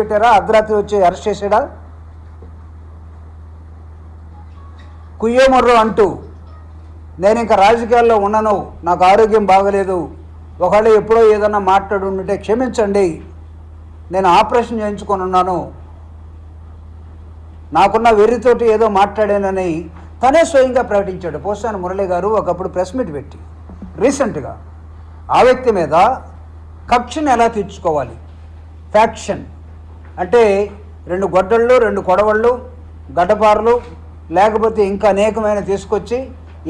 పెట్టారా? అర్ధరాత్రి వచ్చి అరెస్ట్ చేశాడా? కుయ్యోమర్రు అంటూ నేను ఇంకా రాజకీయాల్లో ఉన్నాను, నాకు ఆరోగ్యం బాగలేదు, ఒకవేళ ఎప్పుడో ఏదన్నా మాట్లాడుంటే క్షమించండి, నేను ఆపరేషన్ చేయించుకొని ఉన్నాను, నాకున్న వెర్రితోటి ఏదో మాట్లాడానని తనే స్వయంగా ప్రకటించాడు పోసాని మురళి గారు. ఒకప్పుడు ప్రెస్ మీట్ పెట్టి రీసెంట్గా ఆ వ్యక్తి మీద కక్షను ఎలా తీర్చుకోవాలి, ఫ్యాక్షన్ అంటే 2 గొడ్డళ్ళు 2 కొడవళ్ళు గడ్డపారలు లేకపోతే ఇంకా అనేకమైన తీసుకొచ్చి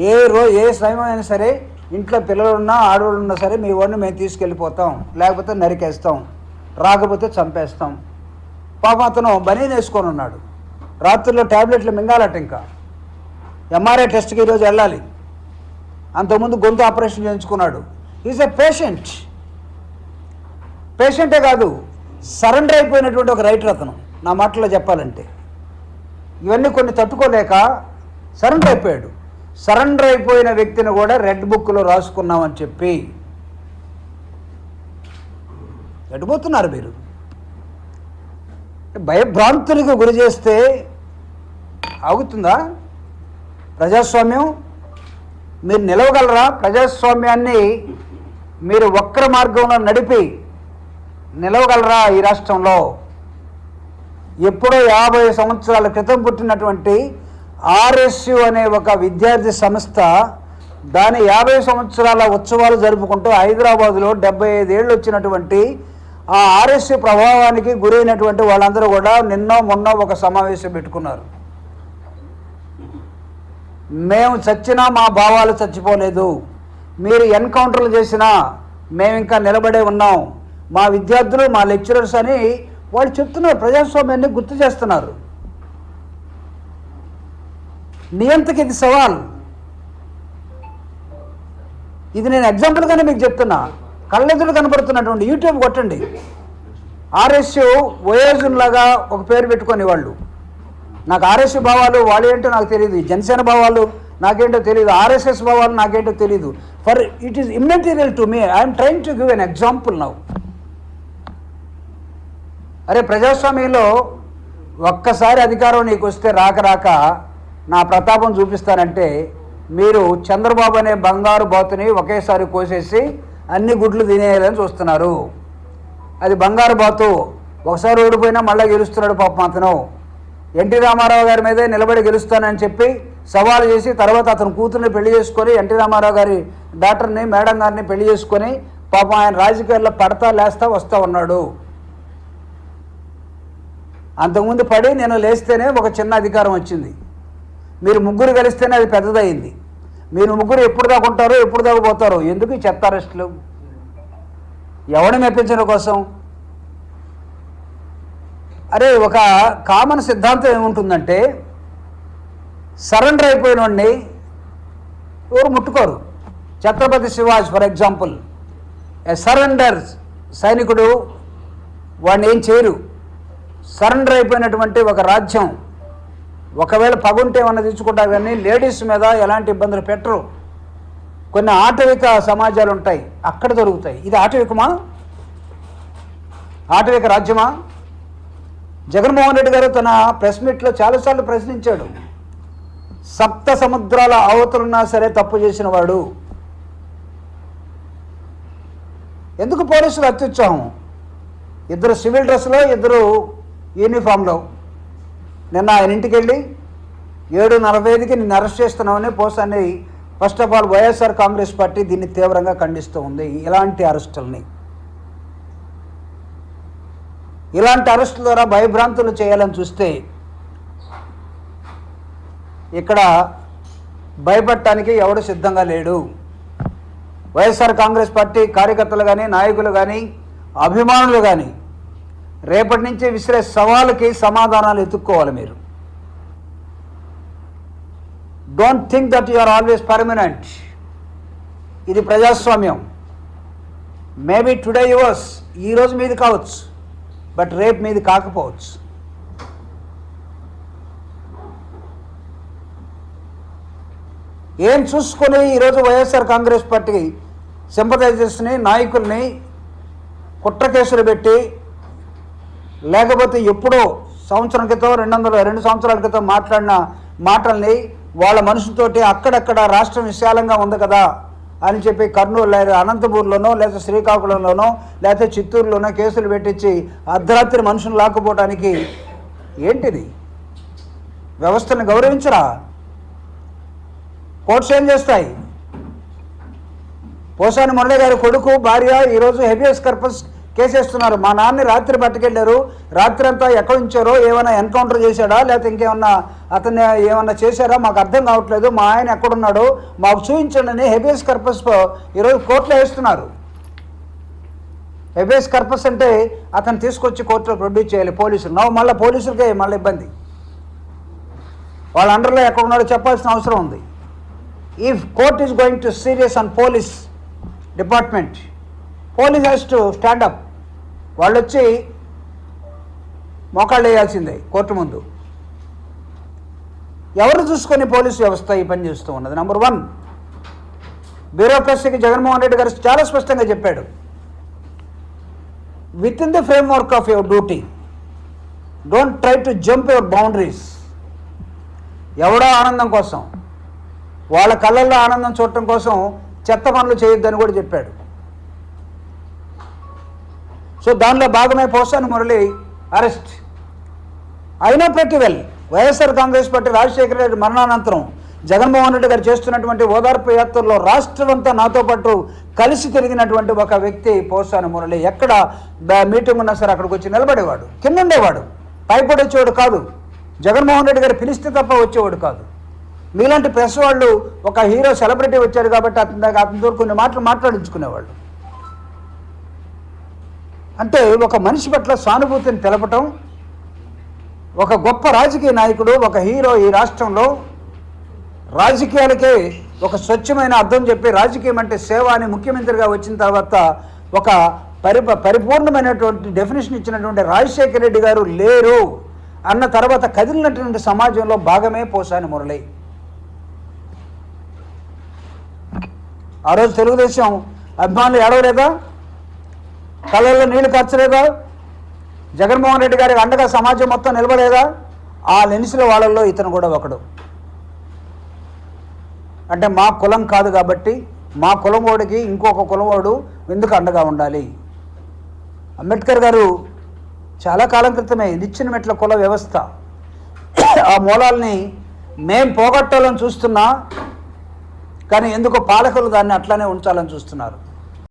ఏ సమయమైనా సరే ఇంట్లో పిల్లలున్నా ఆడవాళ్ళు ఉన్నా సరే మీ వాడిని మేము తీసుకెళ్ళిపోతాం, లేకపోతే నరికేస్తాం, రాకపోతే చంపేస్తాం. పాపం అతను బనీన్ వేసుకొని ఉన్నాడు, రాత్రుల్లో ట్యాబ్లెట్లు మింగాలట, ఇంకా ఎంఆర్ఐ టెస్ట్కి ఈరోజు వెళ్ళాలి, అంతకుముందు గొంతు ఆపరేషన్ చేయించుకున్నాడు. ఈజ్ ఎ పేషెంటే కాదు, సరెండర్ అయిపోయినటువంటి ఒక రైటర్ అతను. నా మాటలో చెప్పాలంటే ఇవన్నీ కొన్ని తట్టుకోలేక సరెండర్ అయిపోయాడు. సరెండర్ అయిపోయిన వ్యక్తిని కూడా రెడ్ బుక్లో రాసుకున్నామని చెప్పి ఎటుపోతున్నారు మీరు? భయభ్రాంతులకు గురి చేస్తే ఆగుతుందా ప్రజాస్వామ్యం? మీరు నిలవగలరా? ప్రజాస్వామ్యాన్ని మీరు వక్ర మార్గంలో నడిపి నిలవగలరా ఈ రాష్ట్రంలో? ఎప్పుడో 50 సంవత్సరాల క్రితం పుట్టినటువంటి ఆర్ఎస్యు అనే ఒక విద్యార్థి సంస్థ దాని 50 సంవత్సరాల ఉత్సవాలు జరుపుకుంటూ హైదరాబాదులో 75 ఏళ్ళు వచ్చినటువంటి ఆ ఆర్ఎస్యు ప్రభావానికి గురైనటువంటి వాళ్ళందరూ కూడా మొన్న ఒక సమావేశం పెట్టుకున్నారు. మేము చచ్చినా మా భావాలు చచ్చిపోలేదు, మీరు ఎన్కౌంటర్లు చేసినా మేము ఇంకా నిలబడే ఉన్నాం, మా విద్యార్థులు మా లెక్చరర్స్ అని వాళ్ళు చెప్తున్నారు. ప్రజాస్వామ్యాన్ని గుర్తు చేస్తున్నారు. నియంతకి ఇది సవాల్. ఇది నేను ఎగ్జాంపుల్గానే మీకు చెప్తున్నా, కళ్ళెదురు కనబడుతున్నటువంటి యూట్యూబ్ కొట్టండి. ఆర్ఎస్యు వయోజున్లాగా ఒక పేరు పెట్టుకొని వాళ్ళు, నాకు ఆర్ఎస్యు భావాలు వాళ్ళు ఏంటో నాకు తెలియదు, జనసేన భావాలు నాకేంటో తెలియదు, ఆర్ఎస్ఎస్ భావాలు నాకేంటో తెలియదు. For it is immaterial to me. I'm trying to give an example now. అరే ప్రజాస్వామ్యంలో ఒక్కసారి అధికారం నీకు వస్తే రాక నా ప్రతాపం చూపిస్తానంటే మీరు చంద్రబాబు అనే బంగారు బాతుని ఒకేసారి కోసేసి అన్ని గుడ్లు తినేయాలని చూస్తున్నారు. అది బంగారు బాతు, ఒకసారి ఓడిపోయినా మళ్ళీ గెలుస్తున్నాడు పాపం అతను. ఎన్టీ రామారావు గారి మీదే నిలబడి గెలుస్తానని చెప్పి సవాలు చేసి తర్వాత అతను కూతుర్ని పెళ్లి చేసుకొని ఎన్టీ రామారావు గారి డాక్టర్ని మేడం గారిని పెళ్లి చేసుకొని పాపం ఆయన రాజకీయాల్లో పడతా లేస్తా వస్తూ ఉన్నాడు. అంతకుముందు పడి నేను లేస్తేనే ఒక చిన్న అధికారం వచ్చింది, మీరు ముగ్గురు కలిస్తేనే అది పెద్దదయింది. మీరు ముగ్గురు ఎప్పుడు దాకా ఉంటారో ఎప్పుడు దాకా పోతారో? ఎందుకు ఈ చెత్త అరెస్టులు? ఎవరిని మెప్పించడం కోసం? అరే ఒక కామన్ సిద్ధాంతం ఏముంటుందంటే సరెండర్ అయిపోయిన వాడిని ఎవరు ముట్టుకోరు. ఛత్రపతి శివాజీ ఫర్ ఎగ్జాంపుల్, ఏ సరెండర్ సైనికుడు, వాడిని ఏం చేయరు. సరెండర్ అయిపోయినటువంటి ఒక రాజ్యం ఒకవేళ పగుంటే ఏమన్నా తెచ్చుకుంటారు, కానీ లేడీస్ మీద ఎలాంటి ఇబ్బందులు పెట్టరు. కొన్ని ఆటవిక సమాజాలు ఉంటాయి, అక్కడ దొరుకుతాయి. ఇది ఆటవికమా? ఆటవిక రాజ్యమా? జగన్మోహన్ రెడ్డి గారు తన ప్రెస్ మీట్లో చాలాసార్లు ప్రశ్నించాడు, సప్త సముద్రాల అవతలున్నా సరే తప్పు చేసిన వాడు. ఎందుకు పోలీసులు అత్యుత్సాహం? 2 సివిల్ డ్రెస్లో 2 యూనిఫామ్లో. నిన్న ఆయన ఇంటికి వెళ్ళి 7:45కి నిన్ను అరెస్ట్ చేస్తున్నామని పోసాన్ని first of all YSR Congress party దీన్ని తీవ్రంగా ఖండిస్తూ ఉంది. ఇలాంటి అరెస్టుల్ని, ఇలాంటి అరెస్టుల ద్వారా భయభ్రాంతులు చేయాలని చూస్తే ఇక్కడ భయపడటానికి ఎవడు సిద్ధంగా లేడు. వైఎస్ఆర్ కాంగ్రెస్ పార్టీ కార్యకర్తలు కానీ నాయకులు కానీ అభిమానులు కానీ రేపటి నుంచి విసిరే సవాలుకి సమాధానాలు ఎత్తుక్కోవాలి. మీరు don't think that you are always permanent. ఇది ప్రజాస్వామ్యం. మేబీ టుడే యువర్స్, ఈరోజు మీది కావచ్చు, బట్ రేపు మీది కాకపోవచ్చు. ఏం చూసుకొని ఈరోజు వైఎస్ఆర్ కాంగ్రెస్ పార్టీ సింపథైజర్స్ని నాయకుల్ని కుట్ర కేసులు పెట్టి లేకపోతే ఎప్పుడో సంవత్సరం క్రితం 2 సంవత్సరాల క్రితం మాట్లాడిన మాటల్ని వాళ్ళ మనసుతోటి అక్కడక్కడ రాష్ట్రం విశాలంగా ఉంది కదా అని చెప్పి కర్నూలు లేదా అనంతపూర్లోనో లేదా శ్రీకాకుళంలోనో లేకపోతే చిత్తూరులోనో కేసులు పెట్టించి అర్ధరాత్రి మనుషులు లాక్కుపోవడానికి ఏంటిది? వ్యవస్థను గౌరవించరా? కోర్ట్స్ ఏం చేస్తాయి? పోసాని మురళి గారి కొడుకు భార్య ఈరోజు హెబియస్ కార్పస్ కేసేస్తున్నారు. మా నాన్నని రాత్రి పట్టుకెళ్ళారు, రాత్రి అంతా ఎక్కడ ఉంచారో, ఏమైనా ఎన్కౌంటర్ చేశాడా లేకపోతే ఇంకేమన్నా అతన్ని ఏమన్నా చేశారా మాకు అర్థం కావట్లేదు, మా ఆయన ఎక్కడున్నాడో మాకు చూపించండి అని హెబియస్ కార్పస్ ఈరోజు కోర్టులో వేస్తున్నారు. హెబియస్ కార్పస్ అంటే అతను తీసుకొచ్చి కోర్టులో ప్రొడ్యూస్ చేయాలి పోలీసులు. మళ్ళీ పోలీసులకే మళ్ళీ ఇబ్బంది, వాళ్ళ అండర్లో ఎక్కడున్నాడో చెప్పాల్సిన అవసరం ఉంది. If court is going to serious on police department, police has to stand up. వాళ్ళు వచ్చి మోకాళ్ళు వేయాల్సిందే కోర్టు ముందు. ఎవరు చూసుకొని పోలీసు వ్యవస్థ ఈ పని చేస్తూ ఉన్నది? నెంబర్ 1, బ్యూరోక్రసీకి జగన్మోహన్ రెడ్డి గారు చాలా స్పష్టంగా చెప్పాడు, with in the framework of your duty don't try to jump your boundaries. ఎవడో ఆనందం కోసం, వాళ్ళ కళ్ళల్లో ఆనందం చూడటం కోసం చెత్త పనులు చేయొద్దని కూడా చెప్పాడు. సో దానిలో భాగమే పోసాని మురళి అరెస్ట్. అయినా ప్రతి వెల్ వైఎస్ఆర్ కాంగ్రెస్ పార్టీ రాజశేఖర రెడ్డి మరణానంతరం జగన్మోహన్ రెడ్డి గారు చేస్తున్నటువంటి ఓదార్పు యాత్రలో రాష్ట్రమంతా నాతో పాటు కలిసి తిరిగినటువంటి ఒక వ్యక్తి పోసాని మురళి. ఎక్కడ మీటింగ్ ఉన్నా సరే అక్కడికి వచ్చి నిలబడేవాడు, కింద ఉండేవాడు, పైపడి వచ్చేవాడు కాదు. జగన్మోహన్ రెడ్డి గారు పిలిస్తే తప్ప వచ్చేవాడు కాదు. మీలాంటి ప్రెస్ వాళ్ళు ఒక హీరో సెలబ్రిటీ వచ్చాడు కాబట్టి అతనితో కొన్ని మాటలు మాట్లాడించుకునేవాళ్ళు. అంటే ఒక మనిషి పట్ల సానుభూతిని తెలపటం, ఒక గొప్ప రాజకీయ నాయకుడు, ఒక హీరో ఈ రాష్ట్రంలో రాజకీయాలకే ఒక స్వచ్ఛమైన అర్థం చెప్పి రాజకీయం అంటే సేవ అని ముఖ్యమంత్రిగా వచ్చిన తర్వాత ఒక పరిపూర్ణమైనటువంటి డెఫినేషన్ ఇచ్చినటువంటి రాజశేఖర రెడ్డి గారు లేరు అన్న తర్వాత కదిలినటువంటి సమాజంలో భాగమే పోసాని మురళి. ఆ రోజు తెలుగుదేశం అభిమానులు ఏడవలేదా? కళ్ళల్లో నీళ్లు కార్చలేదా? జగన్మోహన్ రెడ్డి గారికి అండగా సమాజం మొత్తం నిలబడేదా? ఆ లెన్స్లో వాళ్ళల్లో ఇతను కూడా ఒకడు. అంటే మా కులం కాదు కాబట్టి మా కులం వాడికి ఇంకొక కులం వాడు ఎందుకు అండగా ఉండాలి? అంబేద్కర్ గారు చాలా కాలం క్రితమే నిచ్చెన మెట్ల కుల వ్యవస్థ, ఆ మూలాల్ని మేం పోగొట్టాలని చూస్తున్నా, కానీ ఎందుకో పాలకులు దాన్ని అట్లానే ఉంచాలని చూస్తున్నారు.